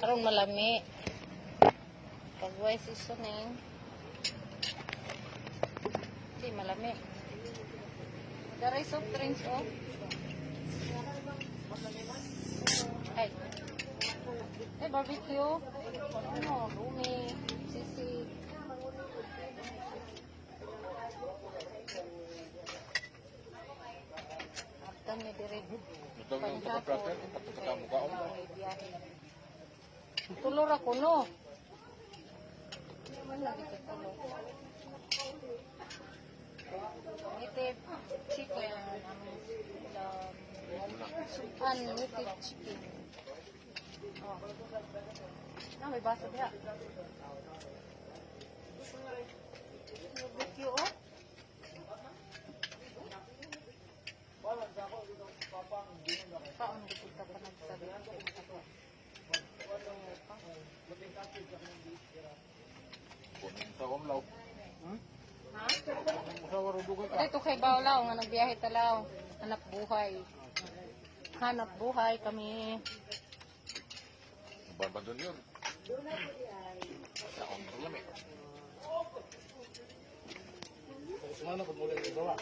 Karon malami. Pagway seasoning. Di malami. Daray soft drinks oh. Ay. Barbecue. Ano, rumi, sisig. After niya dire. Panghapon. Tulor ako no. Native chicken. Native chicken. Oh. May baso diha. Barbecue oh. Kaon kita pa nagsabi. Sa umlaw. Ha? Dito kay Baulaw nga nagbiyahe talaw. Hanap buhay. Hanap buhay kami. Barbadon yun. Sa umlaw eh. Semana pag muli di bawa.